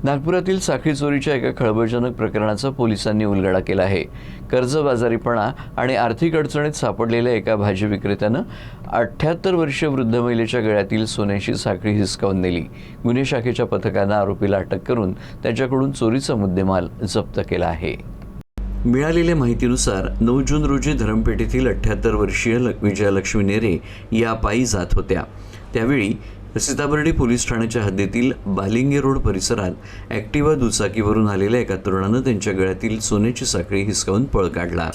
नागपुरातील साखळी चोरीच्या एका खळबळजनक प्रकरणाचा पोलिसांनी उलगडा केला आहे। कर्जबाजारीपणा आणि आर्थिक अडचणीत सापडलेल्या एका भाजी विक्रेत्यानं 78 वर्षीय वृद्ध महिलेच्या गळ्यातील सोन्याची साखळी हिसकावून नेली। गुन्हे शाखेच्या पथकानं आरोपीला अटक करून त्याच्याकडून चोरीचा मुद्देमाल जप्त केला आहे। मिळालेल्या माहितीनुसार 9 जून रोजी धरमपेठेतील 78 वर्षीय विजयालक्ष्मी नेरे या पायी जात होत्या। त्यावेळी सीताबर्डी पोलीस ठाण्याच्या हद्दीतील बालिंगे रोड परिसरात ॲक्टिवा दुचाकीवरून आलेल्या एका तरुणानं त्यांच्या गळ्यातील सोन्याची साखळी हिसकावून पळ काढला।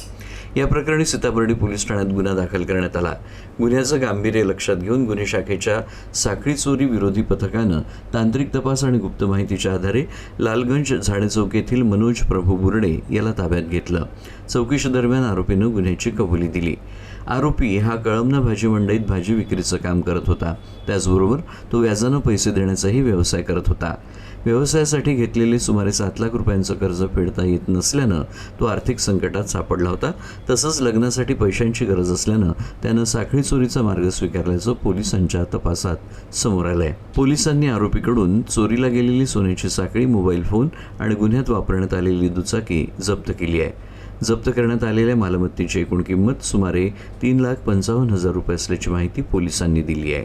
या प्रकरणी सीताबर्डी पोलीस ठाण्यात गुन्हा दाखल करण्यात आला। गुन्ह्याचं गांभीर्य लक्षात घेऊन गुन्हे शाखेच्या साखळी चोरी विरोधी पथकानं तांत्रिक तपास आणि गुप्त माहितीच्या आधारे लालगंज झाडे चौक येथील मनोज प्रभू बुर्डे याला ताब्यात घेतलं। चौकशीदरम्यान आरोपीनं गुन्ह्याची कबुली दिली। आरोपी हा कळमना भाजी मंडईत भाजी विक्रीचं काम करत होता। त्याचबरोबर तो व्याजानं पैसे देण्याचाही व्यवसाय करत होता। व्यवसायासाठी घेतलेले सुमारे 7 लाख रुपयांचं कर्ज फेडता येत नसल्यानं तो आर्थिक संकटात सापडला होता। तसंच लग्नासाठी पैशांची गरज असल्यानं त्यानं साखळी चोरीचा मार्ग स्वीकारल्याचं पोलिसांच्या तपासात समोर आलंय। पोलिसांनी आरोपीकडून चोरीला गेलेली सोन्याची साखळी, मोबाईल फोन आणि गुन्ह्यात वापरण्यात आलेली दुचाकी जप्त केली आहे। जप्त करण्यात आलेल्या मालमत्तेची एकूण किंमत सुमारे 3,55,000 रुपये असल्याची माहिती पोलिसांनी दिली आहे।